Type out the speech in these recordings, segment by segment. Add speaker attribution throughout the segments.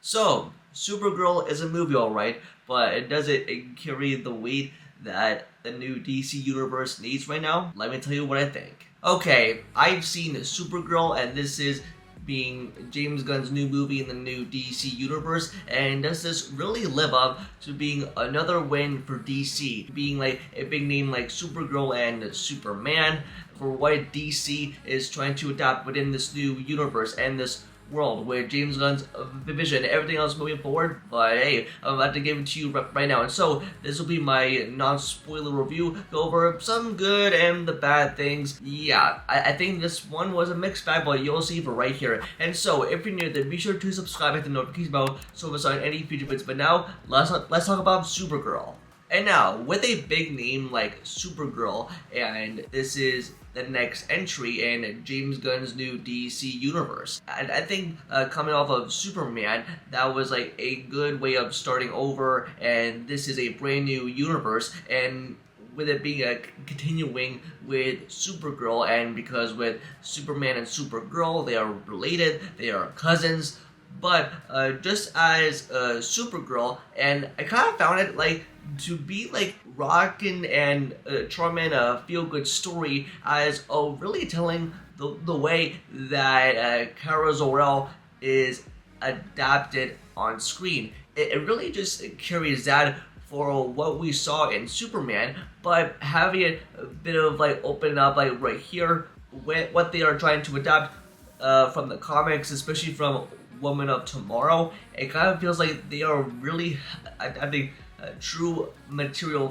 Speaker 1: So, Supergirl is a movie, alright, but it doesn't carry the weight that the new DC universe needs right now. Let me tell you what I think. Okay, I've seen Supergirl, and this is being James Gunn's new movie in the new DC universe, and does this really live up to being another win for DC, being like a big name like Supergirl and Superman for what DC is trying to adapt within this new universe and this world with James Gunn's vision, everything else moving forward. But hey, I'm about to give it to you right now, and so this will be my non-spoiler review. Go over some good and the bad things. Yeah, I think this one was a mixed bag, but you'll see for right here. And so if you're new, then be sure to subscribe, hit the notification bell so miss out any future videos. But now let's talk about Supergirl. And now, with a big name like Supergirl, and this is the next entry in James Gunn's new DC universe. And I think coming off of Superman, that was like a good way of starting over, and this is a brand new universe, and with it being a continuing with Supergirl, and because with Superman and Supergirl, they are related, they are cousins, but just as Supergirl, and I kind of found it like to be like rockin' and charming, a feel-good story as really telling the way that Kara Zor-El is adapted on screen. It really just carries that for what we saw in Superman, but having it a bit of like open up like right here with what they are trying to adapt from the comics, especially from Woman of Tomorrow. It kind of feels like they are really adapting true material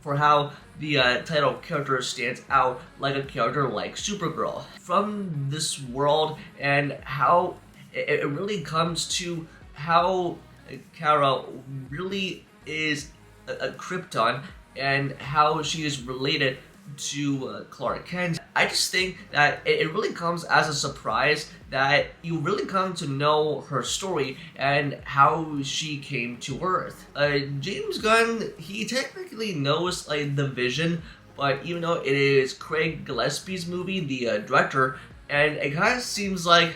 Speaker 1: for how the title character stands out like a character like Supergirl from this world, and how it really comes to how Kara really is a Krypton and how she is related to Clark Kent. I just think that it really comes as a surprise that you really come to know her story and how she came to Earth. James Gunn, he technically knows like the vision, but even though it is Craig Gillespie's movie, the director, and it kind of seems like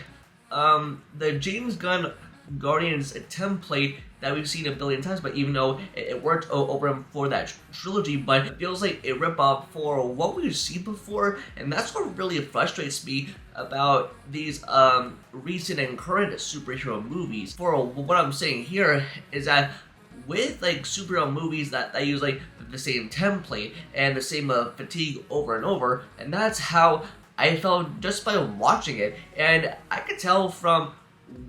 Speaker 1: the James Gunn Guardians template that we've seen a billion times, but even though it worked over him for that trilogy, but it feels like a ripoff for what we've seen before, and that's what really frustrates me about these recent and current superhero movies. For what I'm saying here is that with like superhero movies that use like the same template and the same fatigue over and over, and that's how I felt just by watching it, and I could tell from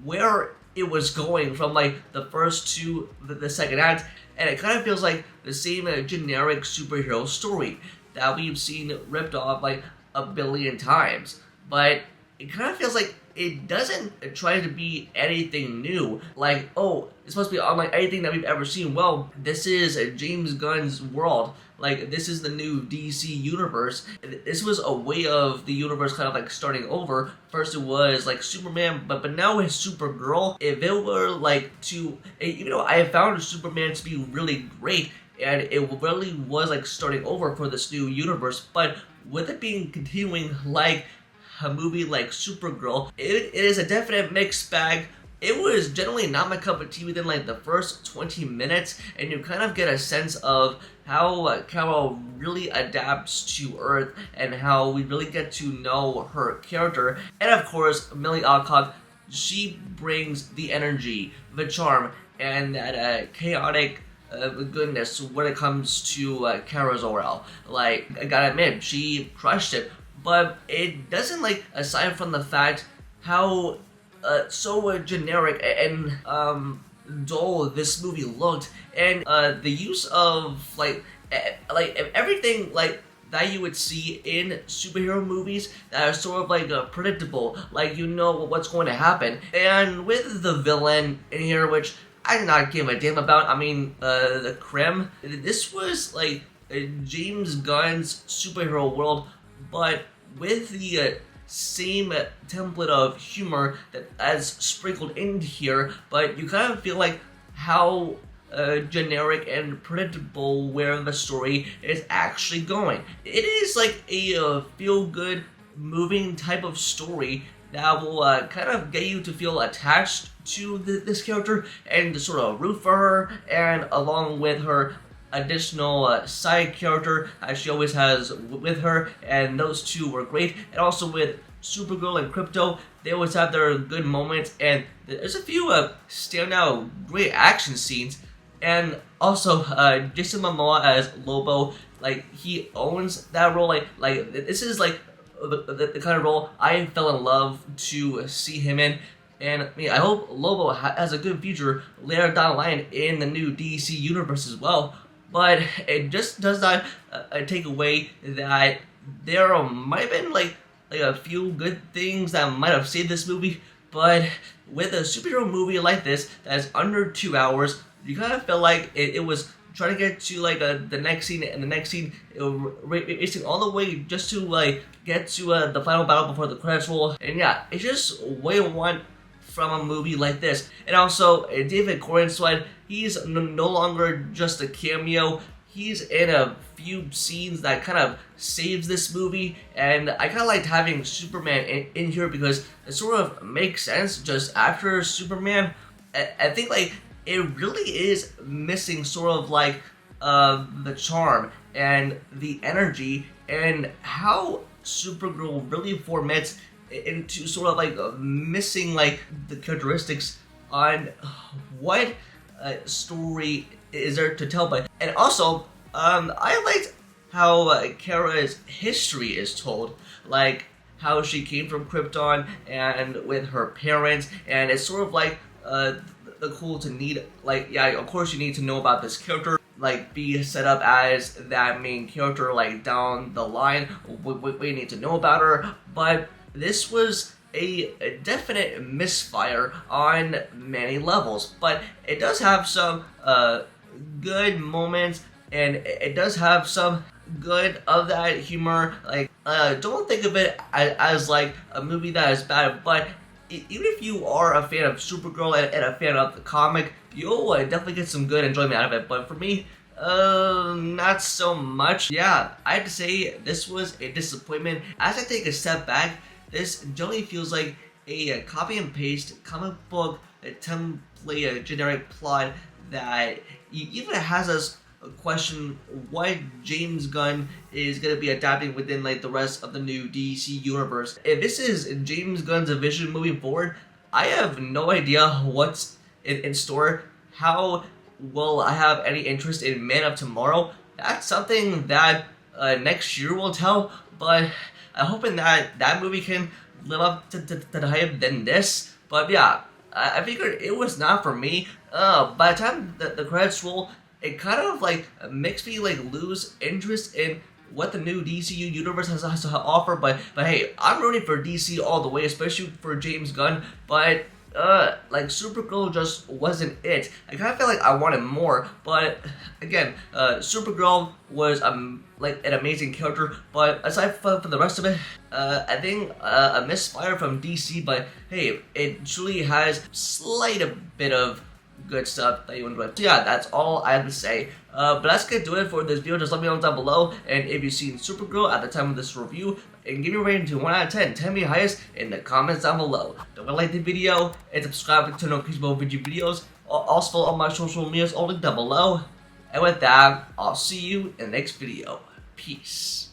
Speaker 1: where it was going from like the first to the second act, and it kind of feels like the same generic superhero story that we've seen ripped off like a billion times, but it kind of feels like it doesn't try to be anything new, like, oh, it's supposed to be unlike anything that we've ever seen. Well, this is James Gunn's world, like this is the new DC universe. This was a way of the universe kind of like starting over. First it was like Superman, but now with Supergirl, if it were like to, even though I found Superman to be really great, and it really was like starting over for this new universe, but with it being continuing like a movie like Supergirl, it is a definite mixed bag. It was generally not my cup of tea within like the first 20 minutes, and you kind of get a sense of how Kara really adapts to Earth and how we really get to know her character. And of course, Milly Alcock, she brings the energy, the charm, and that chaotic goodness when it comes to Kara Zor-El. Like, I gotta admit, she crushed it. But it doesn't, like, aside from the fact how so generic and dull this movie looked, and the use of like everything like that you would see in superhero movies that are sort of like predictable, like you know what's going to happen, and with the villain in here, which I did not give a damn about. I mean, the Krim. This was like James Gunn's superhero world, but with the same template of humor that as sprinkled in here, but you kind of feel like how generic and predictable where the story is actually going. It is like a feel-good, moving type of story that will kind of get you to feel attached to this character and to sort of root for her, and along with her additional side character she always has with her, and those two were great. And also with Supergirl and Krypto, they always have their good moments, and there's a few standout great action scenes. And also Jason Momoa as Lobo, like, he owns that role. Like this is like the kind of role I fell in love to see him in. And I hope Lobo has a good future later down the line in the new DC universe as well. But it just does not take away that there might have been like a few good things that might have saved this movie. But with a superhero movie like this that's under 2 hours, you kind of feel like it was trying to get to like the next scene and the next scene, racing all the way just to like get to the final battle before the credits roll. And yeah, it's just what you want from a movie like this. And also David Corenswet, he's no longer just a cameo. He's in a few scenes that kind of saves this movie, and I kind of liked having Superman in here because it sort of makes sense. Just after Superman, I think like it really is missing sort of like the charm and the energy, and how Supergirl really formats into sort of like missing like the characteristics on what story is there to tell. But and also I liked how Kara's history is told, like how she came from Krypton and with her parents, and it's sort of like the cool to need, like, yeah, of course you need to know about this character, like be set up as that main character like down the line. We need to know about her. But this was a definite misfire on many levels, but it does have some good moments, and it does have some good of that humor. Like don't think of it as like a movie that is bad, but even if you are a fan of Supergirl and a fan of the comic, you'll definitely get some good enjoyment out of it. But for me, not so much. Yeah, I have to say this was a disappointment. As I take a step back, this generally feels like a copy and paste comic book, a template, a generic plot that even has us question what James Gunn is going to be adapting within like the rest of the new DC universe. If this is James Gunn's vision moving forward, I have no idea what's in store. How will I have any interest in Man of Tomorrow? That's something that next year will tell, but I'm hoping that that movie can live up to the hype than this. But yeah, I figured it was not for me. By the time the credits roll, it kind of like makes me like lose interest in what the new DCU universe has to offer. But hey, I'm rooting for DC all the way, especially for James Gunn. But like Supergirl just wasn't it. I kind of feel like I wanted more. But again, Supergirl was like an amazing character. But aside from the rest of it, I think a misfire from DC. But hey, it truly has slight a bit of good stuff that you enjoy. So yeah, that's all I have to say. But that's gonna do it for this video. Just let me know down below, and if you've seen Supergirl at the time of this review, and give me a rating to 1 out of 10. Tell me your highest in the comments down below. Don't forget to like the video and subscribe to turn on future videos. Also follow all my social medias all linked down below. And with that, I'll see you in the next video. Peace.